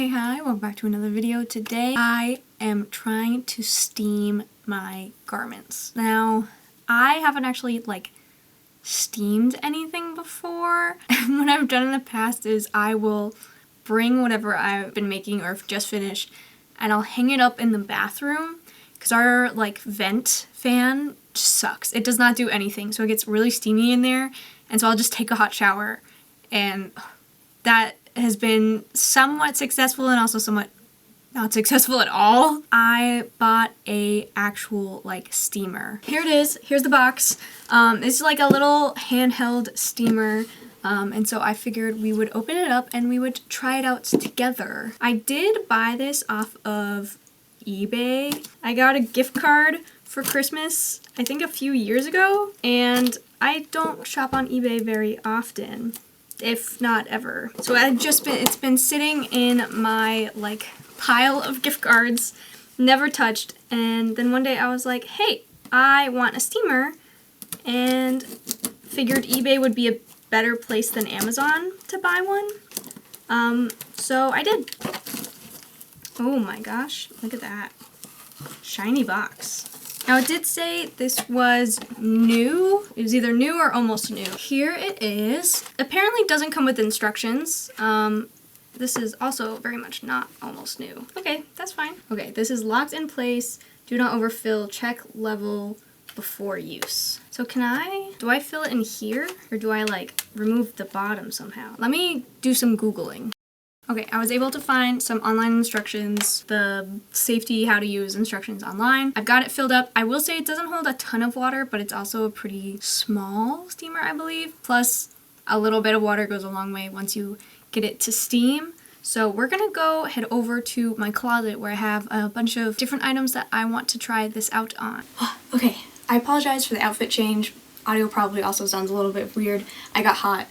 hey, hi, welcome back to another video. Today I am trying to steam my garments. Now, I haven't actually steamed anything before. What I've done in the past is I will bring whatever I've been making or just finished and I'll hang it up in the bathroom because our vent fan just sucks. It does not do anything, so it gets really steamy in there, and so I'll just take a hot shower, and that has been somewhat successful and also somewhat not successful at all. I bought a actual steamer. Here it is. Here's the box. It's like a little handheld steamer. And so I figured we would open it up and we would try it out together. I did buy this off of eBay. I got a gift card for Christmas, I think a few years ago, and I don't shop on eBay very often, if not ever. So it's been sitting in my pile of gift cards, never touched, and then one day I was like, hey, I want a steamer, and figured eBay would be a better place than Amazon to buy one. So I did. Oh my gosh, look at that. Shiny box. Now it did say this was new. It was either new or almost new. Here it is. Apparently doesn't come with instructions. This is also very much not almost new. Okay, that's fine. Okay, this is locked in place. Do not overfill. Check level before use. So do I fill it in here? Or do I remove the bottom somehow? Let me do some Googling. Okay, I was able to find some online instructions, the safety how to use instructions online. I've got it filled up. I will say it doesn't hold a ton of water, but it's also a pretty small steamer, I believe. Plus, a little bit of water goes a long way once you get it to steam. So we're gonna head over to my closet where I have a bunch of different items that I want to try this out on. Okay, I apologize for the outfit change. Audio probably also sounds a little bit weird. I got hot.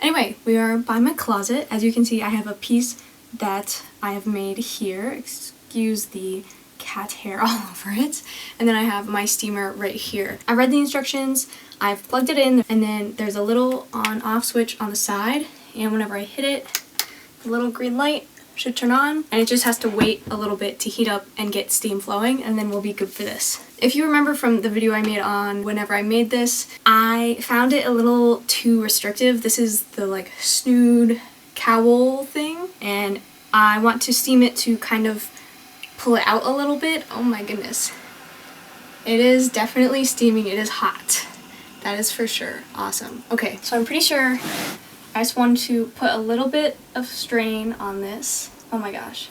Anyway, we are by my closet. As you can see, I have a piece that I have made here. Excuse the cat hair all over it. And then I have my steamer right here. I read the instructions, I've plugged it in, and then there's a little on-off switch on the side. And whenever I hit it, the little green light should turn on. And it just has to wait a little bit to heat up and get steam flowing, and then we'll be good for this. If you remember from the video I made on whenever I made this, I found it a little too restrictive. This is the snood cowl thing, and I want to steam it to kind of pull it out a little bit. Oh my goodness. It is definitely steaming. It is hot. That is for sure. Awesome. Okay, so I'm pretty sure I just wanted to put a little bit of strain on this. Oh my gosh.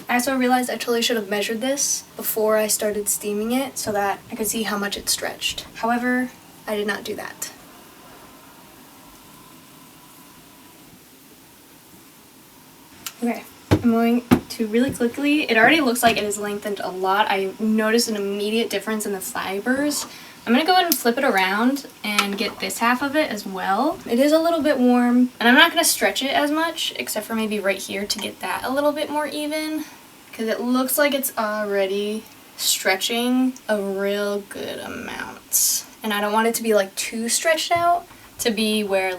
I also realized I totally should have measured this before I started steaming it so that I could see how much it stretched. However, I did not do that. Okay, I'm going to really quickly. It already looks like it has lengthened a lot. I noticed an immediate difference in the fibers. I'm gonna go ahead and flip it around and get this half of it as well. It is a little bit warm, and I'm not gonna stretch it as much, except for maybe right here to get that a little bit more even, because it looks like it's already stretching a real good amount. And I don't want it to be too stretched out to be where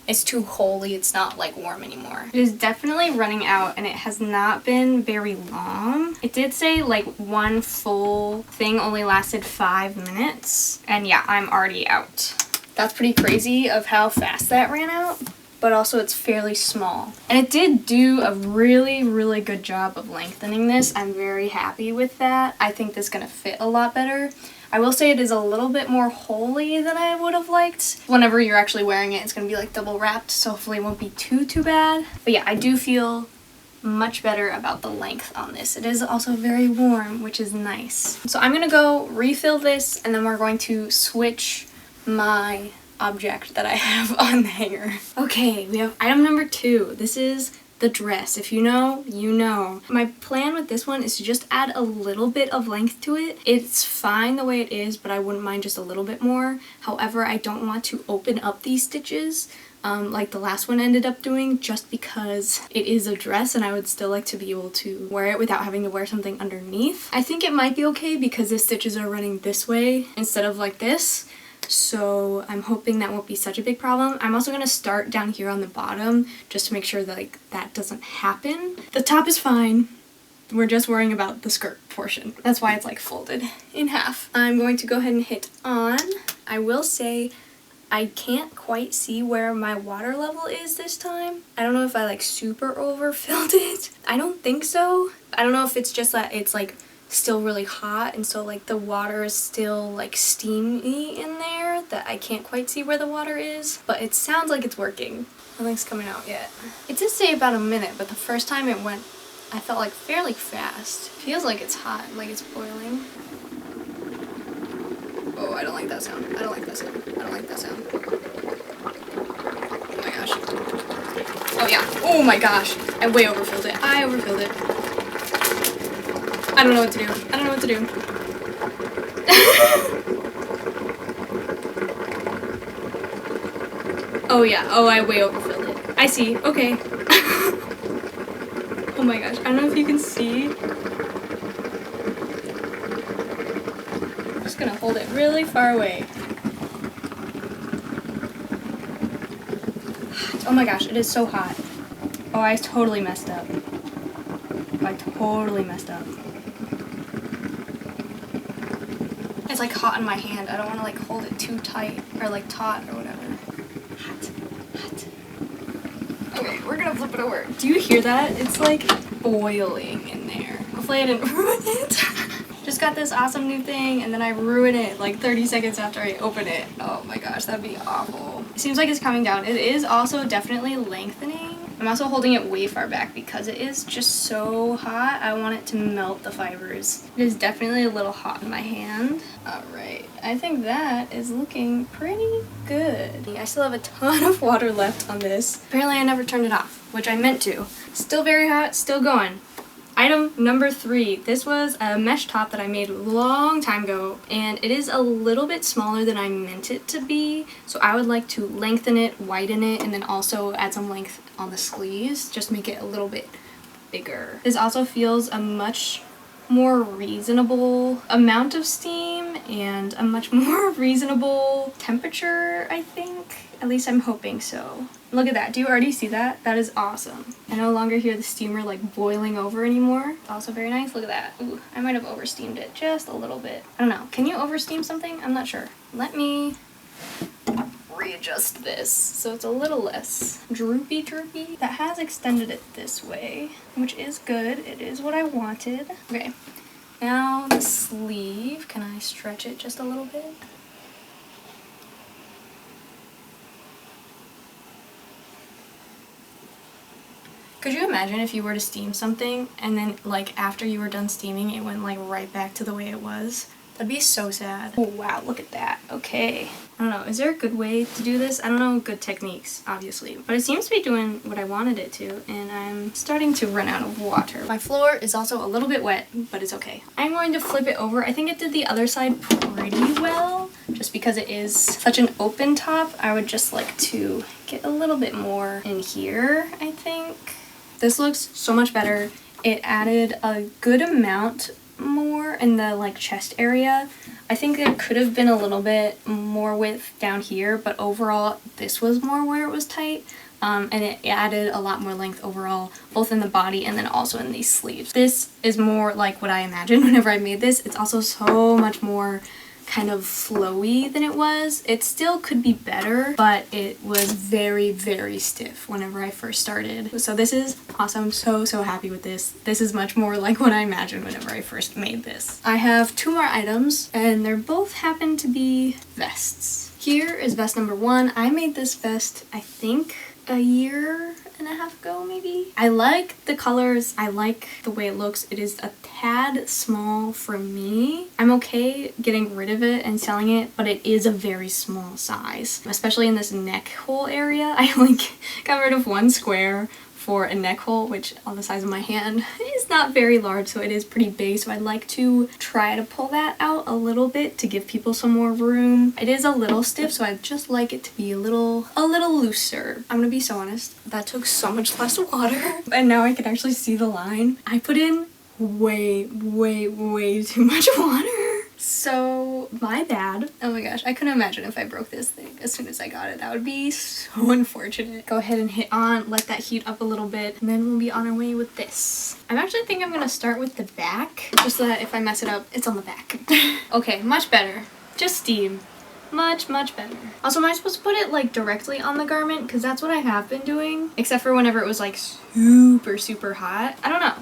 it's too holy, it's not warm anymore. It is definitely running out, and it has not been very long. It did say one full thing only lasted 5 minutes, and yeah, I'm already out. That's pretty crazy of how fast that ran out, but also it's fairly small. And it did do a really, really good job of lengthening this. I'm very happy with that. I think this is gonna fit a lot better. I will say it is a little bit more holey than I would have liked. Whenever you're actually wearing it, it's going to be double wrapped, so hopefully it won't be too bad. But yeah, I do feel much better about the length on this. It is also very warm, which is nice. So I'm going to go refill this, and then we're going to switch my object that I have on the hanger. Okay, we have item number 2. This is the dress. If you know, you know. My plan with this one is to just add a little bit of length to it. It's fine the way it is, but I wouldn't mind just a little bit more. However, I don't want to open up these stitches like the last one ended up doing, just because it is a dress and I would still like to be able to wear it without having to wear something underneath. I think it might be okay because the stitches are running this way instead of like this. so I'm hoping that won't be such a big problem. I'm also going to start down here on the bottom just to make sure that like that doesn't happen. The top is fine. We're just worrying about the skirt portion. That's why it's like folded in half. I'm going to go ahead and hit on. I will say I can't quite see where my water level is this time. I don't know if I like super overfilled it. I don't think so. I don't know if it's just that it's like still really hot and so like the water is still like steamy in there that I can't quite see where the water is, but it sounds like it's working. Nothing's coming out yet. It did say about a minute, but the first time it went, I felt like fairly fast. Feels like it's hot, like it's boiling. Oh, I don't like that sound. I don't like that sound. I don't like that sound. Oh my gosh. Oh yeah. Oh my gosh. I way overfilled it. I overfilled it. I don't know what to do. I don't know what to do. Oh yeah. Oh, I way overfilled it. I see. Okay. Oh my gosh. I don't know if you can see. I'm just gonna hold it really far away. Oh my gosh. It is so hot. Oh, I totally messed up. I totally messed up. It's like hot in my hand. I don't want to like hold it too tight or like taut or whatever. Hot, hot. Okay, we're gonna flip it over. Do you hear that? It's like boiling in there. Hopefully I didn't ruin it. Just got this awesome new thing and then I ruin it like 30 seconds after I open it. Oh my gosh, that'd be awful. It seems like it's coming down. It is also definitely lengthening. I'm also holding it way far back because it is just so hot. I want it to melt the fibers. It is definitely a little hot in my hand. Alright, I think that is looking pretty good. I still have a ton of water left on this. Apparently I never turned it off, which I meant to. Still very hot, still going. Item number 3. This was a mesh top that I made a long time ago, and it is a little bit smaller than I meant it to be, so I would like to lengthen it, widen it, and then also add some length on the sleeves, just make it a little bit bigger. This also feels a much more reasonable amount of steam and a much more reasonable temperature, I think. At least I'm hoping so. Look at that. Do you already see that? That is awesome. I no longer hear the steamer like boiling over anymore. Also very nice. Look at that. Ooh, I might have oversteamed it just a little bit. I don't know. Can you oversteam something? I'm not sure. Let me readjust this so it's a little less droopy. That has extended it this way, which is good. It is what I wanted. Okay, now the sleeve. Can I stretch it just a little bit? Could you imagine if you were to steam something and then like after you were done steaming it went like right back to the way it was? That'd be so sad. Oh wow, look at that. Okay. I don't know, is there a good way to do this? I don't know good techniques, obviously, but it seems to be doing what I wanted it to, and I'm starting to run out of water. My floor is also a little bit wet, but it's okay. I'm going to flip it over. I think it did the other side pretty well, just because it is such an open top. I would just like to get a little bit more in here, I think. This looks so much better. It added a good amount more in the like chest area. I think there could have been a little bit more width down here, but overall this was more where it was tight. And it added a lot more length overall, both in the body and then also in these sleeves. This is more like what I imagined whenever I made this. It's also so much more kind of flowy than it was. It still could be better, but it was very, very stiff whenever I first started. So this is awesome. I'm so happy with this. This is much more like what I imagined whenever I first made this. I have 2 more items, and they're both happen to be vests. Here is vest number 1. I made this vest, I think, a year and a half ago maybe. I like the colors. I like the way it looks. It is a tad small for me. I'm okay getting rid of it and selling it, but it is a very small size, especially in this neck hole area. I only got rid of 1 square for a neck hole, which on the size of my hand is not very large, so it is pretty big. So I'd like to try to pull that out a little bit to give people some more room. It is a little stiff, so I'd just like it to be a little looser. I'm gonna be so honest, that took so much less water, and now I can actually see the line. I put in way too much water. So my bad. Oh my gosh, I couldn't imagine if I broke this thing as soon as I got it. That would be so unfortunate. Go ahead and hit on, let that heat up a little bit, and then we'll be on our way with this. I actually think I'm gonna start with the back, just so that if I mess it up, it's on the back. Okay, much better. Just steam. Much better. Also, am I supposed to put it like directly on the garment? Because that's what I have been doing, except for whenever it was like super hot. I don't know.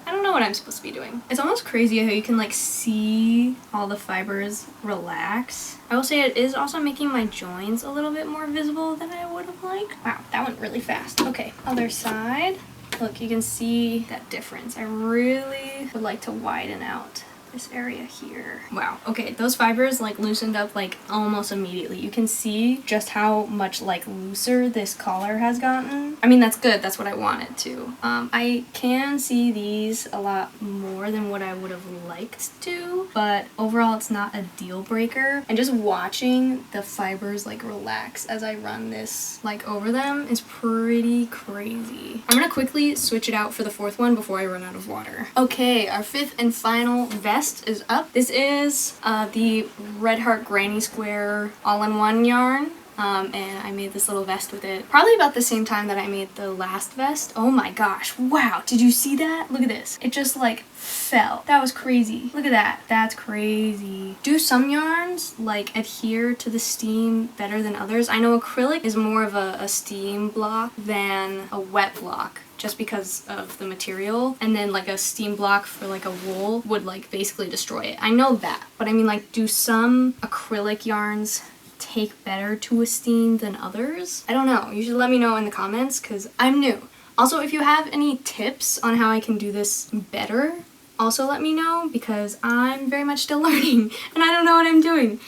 I don't know what I'm supposed to be doing. It's almost crazy how you can like see all the fibers relax. I will say it is also making my joins a little bit more visible than I would have liked. Wow, that went really fast. Okay, other side. Look, you can see that difference. I really would like to widen out this area here. Wow, okay, those fibers like loosened up like almost immediately. You can see just how much like looser this collar has gotten. I mean, that's good, that's what I wanted to. I can see these a lot more than what I would have liked to, but overall it's not a deal breaker. And just watching the fibers like relax as I run this like over them is pretty crazy. I'm gonna quickly switch it out for the fourth one before I run out of water. Okay, our fifth and final vest is up. This is the Red Heart Granny Square all-in-one yarn. And I made this little vest with it probably about the same time that I made the last vest. Oh my gosh, wow, did you see that? Look at this. It just like fell. That was crazy. Look at that. That's crazy. Do some yarns like adhere to the steam better than others? I know acrylic is more of a steam block than a wet block, just because of the material, and then like a steam block for like a wool would like basically destroy it. I know that, but I mean, like, do some acrylic yarns take better to a steam than others? I don't know. You should let me know in the comments because I'm new. Also, if you have any tips on how I can do this better, also let me know because I'm very much still learning and I don't know what I'm doing.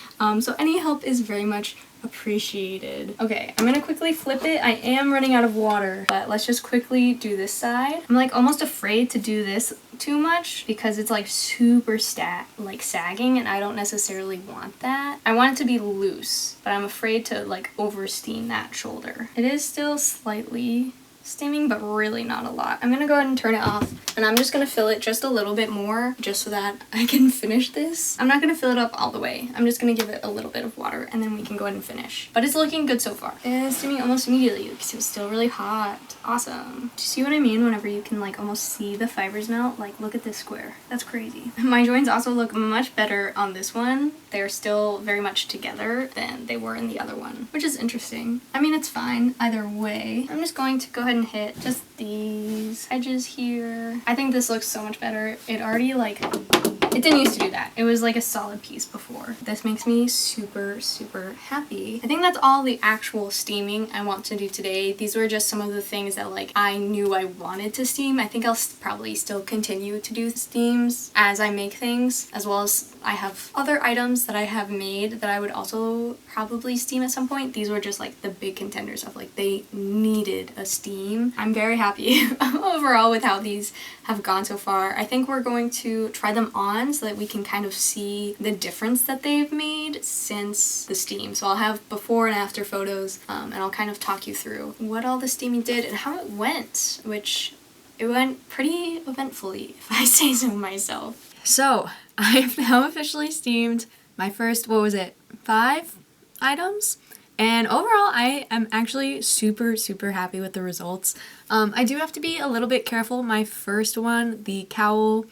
So any help is very much appreciated. Okay, I'm gonna quickly flip it. I am running out of water, but let's just quickly do this side. I'm like almost afraid to do this too much because it's like super sagging, and I don't necessarily want that. I want it to be loose, but I'm afraid to like over steam that shoulder. It is still slightly steaming, but really not a lot. I'm gonna go ahead and turn it off, and I'm just gonna fill it just a little bit more just so that I can finish this. I'm not gonna fill it up all the way. I'm just gonna give it a little bit of water and then we can go ahead and finish. But it's looking good so far. It's steaming almost immediately because it was still really hot. Awesome. Do you see what I mean whenever you can like almost see the fibers melt? Like, look at this square. That's crazy. My joins also look much better on this one. They're still very much together than they were in the other one, which is interesting. I mean, it's fine either way. I'm just going to go ahead and hit just these edges here. I think this looks so much better. It already like, it didn't used to do that. It was like a solid piece before. This makes me super happy. I think that's all the actual steaming I want to do today. These were just some of the things that like I knew I wanted to steam. I think I'll probably still continue to do steams as I make things, as well as I have other items that I have made that I would also probably steam at some point. These were just like the big contenders of like they needed a steam. I'm very happy overall with how these have gone so far. I think we're going to try them on so that we can kind of see the difference that they've made since the steam. So I'll have before and after photos, and I'll kind of talk you through what all the steaming did and how it went, which it went pretty eventfully, if I say so myself. So I have now officially steamed my first, what was it, 5 items? And overall, I am actually super happy with the results. I do have to be a little bit careful. My first one, the cowl,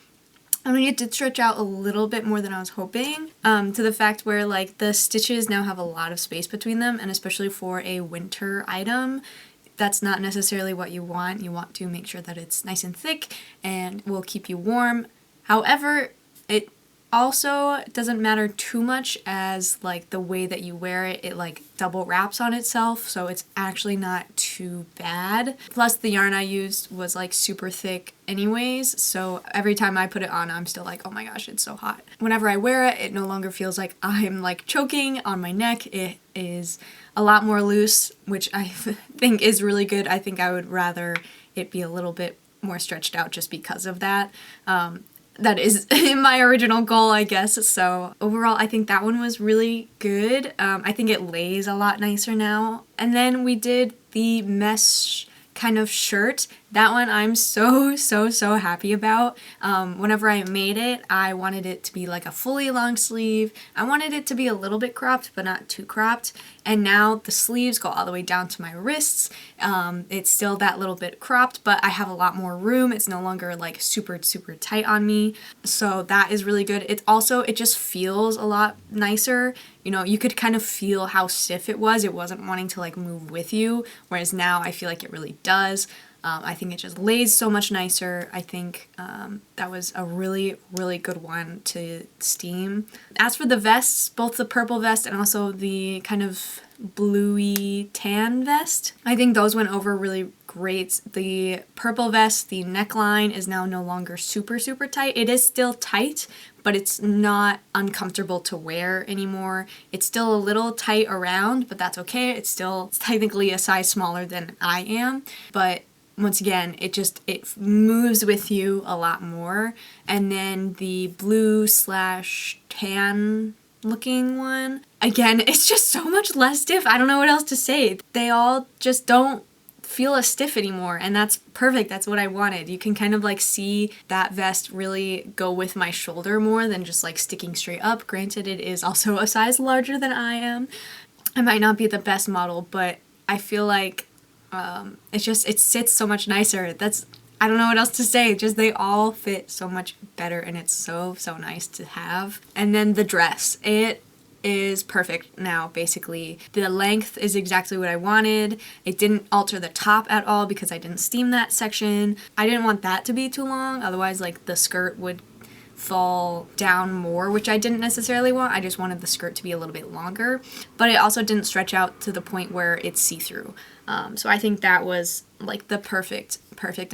I mean, it did stretch out a little bit more than I was hoping, to the fact where like the stitches now have a lot of space between them, and especially for a winter item, that's not necessarily what you want. You want to make sure that it's nice and thick and will keep you warm. However, it also doesn't matter too much as like the way that you wear it, it like double wraps on itself, so it's actually not too bad. Plus the yarn I used was like super thick anyways, so every time I put it on I'm still like, oh my gosh, it's so hot. Whenever I wear it, it no longer feels like I'm like choking on my neck. It is a lot more loose, which I think is really good. I think I would rather it be a little bit more stretched out just because of that. That is my original goal, I guess. So overall, I think that one was really good. I think it lays a lot nicer now. And then we did the mesh kind of shirt. That one I'm so happy about. Whenever I made it, I wanted it to be like a fully long sleeve. I wanted it to be a little bit cropped, but not too cropped. And now the sleeves go all the way down to my wrists. It's still that little bit cropped, but I have a lot more room. It's no longer like super tight on me. So that is really good. It just feels a lot nicer. You know, you could kind of feel how stiff it was. It wasn't wanting to like move with you, whereas now I feel like it really does. I think it just lays so much nicer. I think that was a really good one to steam. As for the vests, both the purple vest and also the kind of bluey tan vest, I think those went over really great. The purple vest, the neckline is now no longer super tight. It is still tight, but it's not uncomfortable to wear anymore. It's still a little tight around, but that's okay. It's technically a size smaller than I am, but once again, it moves with you a lot more. And then the blue/tan looking one, again, it's just so much less stiff. I don't know what else to say. They all just don't feel as stiff anymore, and that's perfect. That's what I wanted. You can kind of like see that vest really go with my shoulder more than just like sticking straight up. Granted, it is also a size larger than I am. I might not be the best model, but I feel like it sits so much nicer. I don't know what else to say. Just they all fit so much better, and it's so nice to have. And then the dress. It is perfect now, basically. The length is exactly what I wanted. It didn't alter the top at all because I didn't steam that section. I didn't want that to be too long, otherwise like the skirt would fall down more, which I didn't necessarily want. I just wanted the skirt to be a little bit longer, but it also didn't stretch out to the point where it's see-through. So I think that was like the perfect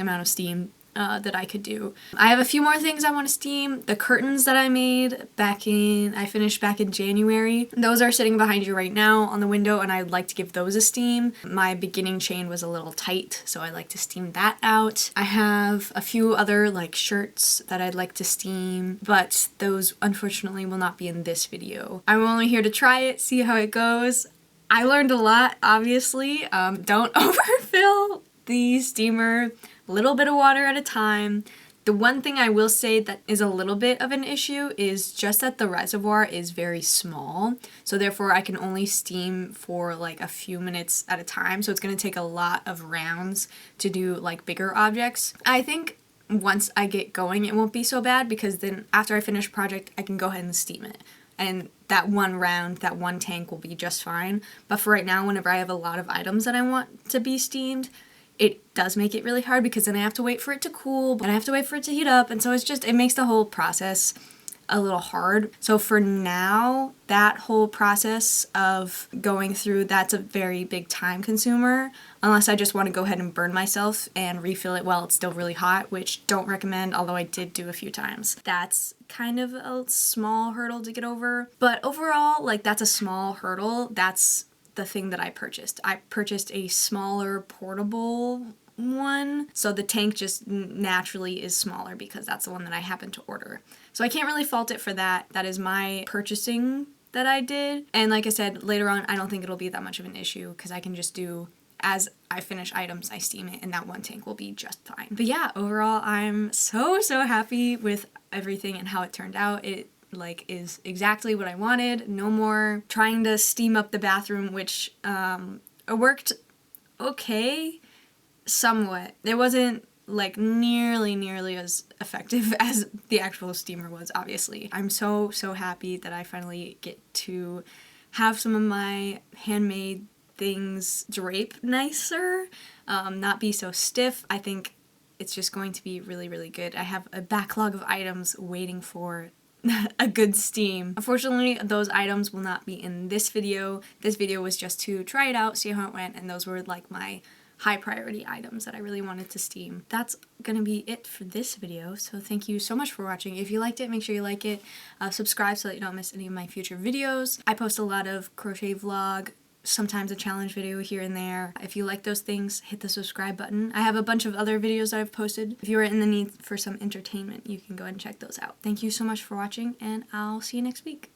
amount of steam that I could do. I have a few more things I want to steam. The curtains that I made I finished back in January. Those are sitting behind you right now on the window, and I'd like to give those a steam. My beginning chain was a little tight, so I like to steam that out. I have a few other like shirts that I'd like to steam, but those unfortunately will not be in this video. I'm only here to try it, see how it goes. I learned a lot, obviously. Don't overfill the steamer. Little bit of water at a time. The one thing I will say that is a little bit of an issue is just that the reservoir is very small, so therefore I can only steam for like a few minutes at a time, so it's going to take a lot of rounds to do like bigger objects. I think once I get going it won't be so bad, because then after I finish a project I can go ahead and steam it, and that one round, that one tank will be just fine. But for right now, whenever I have a lot of items that I want to be steamed, it does make it really hard, because then I have to wait for it to cool, and I have to wait for it to heat up, and so it makes the whole process a little hard. So for now, that whole process of going through, that's a very big time consumer, unless I just want to go ahead and burn myself and refill it while it's still really hot, which don't recommend, although I did do a few times. That's kind of a small hurdle to get over, but overall, like, that's a small hurdle. That's the thing that I purchased. I purchased a smaller portable one, so the tank just naturally is smaller because that's the one that I happened to order. So I can't really fault it for that. That is my purchasing that I did. And like I said, later on, I don't think it'll be that much of an issue, because I can just do, as I finish items, I steam it, and that one tank will be just fine. But yeah, overall, I'm so happy with everything and how it turned out. It like is exactly what I wanted. No more trying to steam up the bathroom, which worked okay, somewhat. It wasn't like nearly as effective as the actual steamer was, obviously. I'm so happy that I finally get to have some of my handmade things drape nicer, not be so stiff. I think it's just going to be really good. I have a backlog of items waiting for a good steam. Unfortunately, those items will not be in this video. This video was just to try it out, see how it went, and those were like my high priority items that I really wanted to steam. That's gonna be it for this video, so thank you so much for watching. If you liked it, make sure you like it, subscribe so that you don't miss any of my future videos. I post a lot of crochet vlog, sometimes a challenge video here and there. If you like those things, hit the subscribe button. I have a bunch of other videos that I've posted. If you are in the need for some entertainment, you can go ahead and check those out. Thank you so much for watching, and I'll see you next week.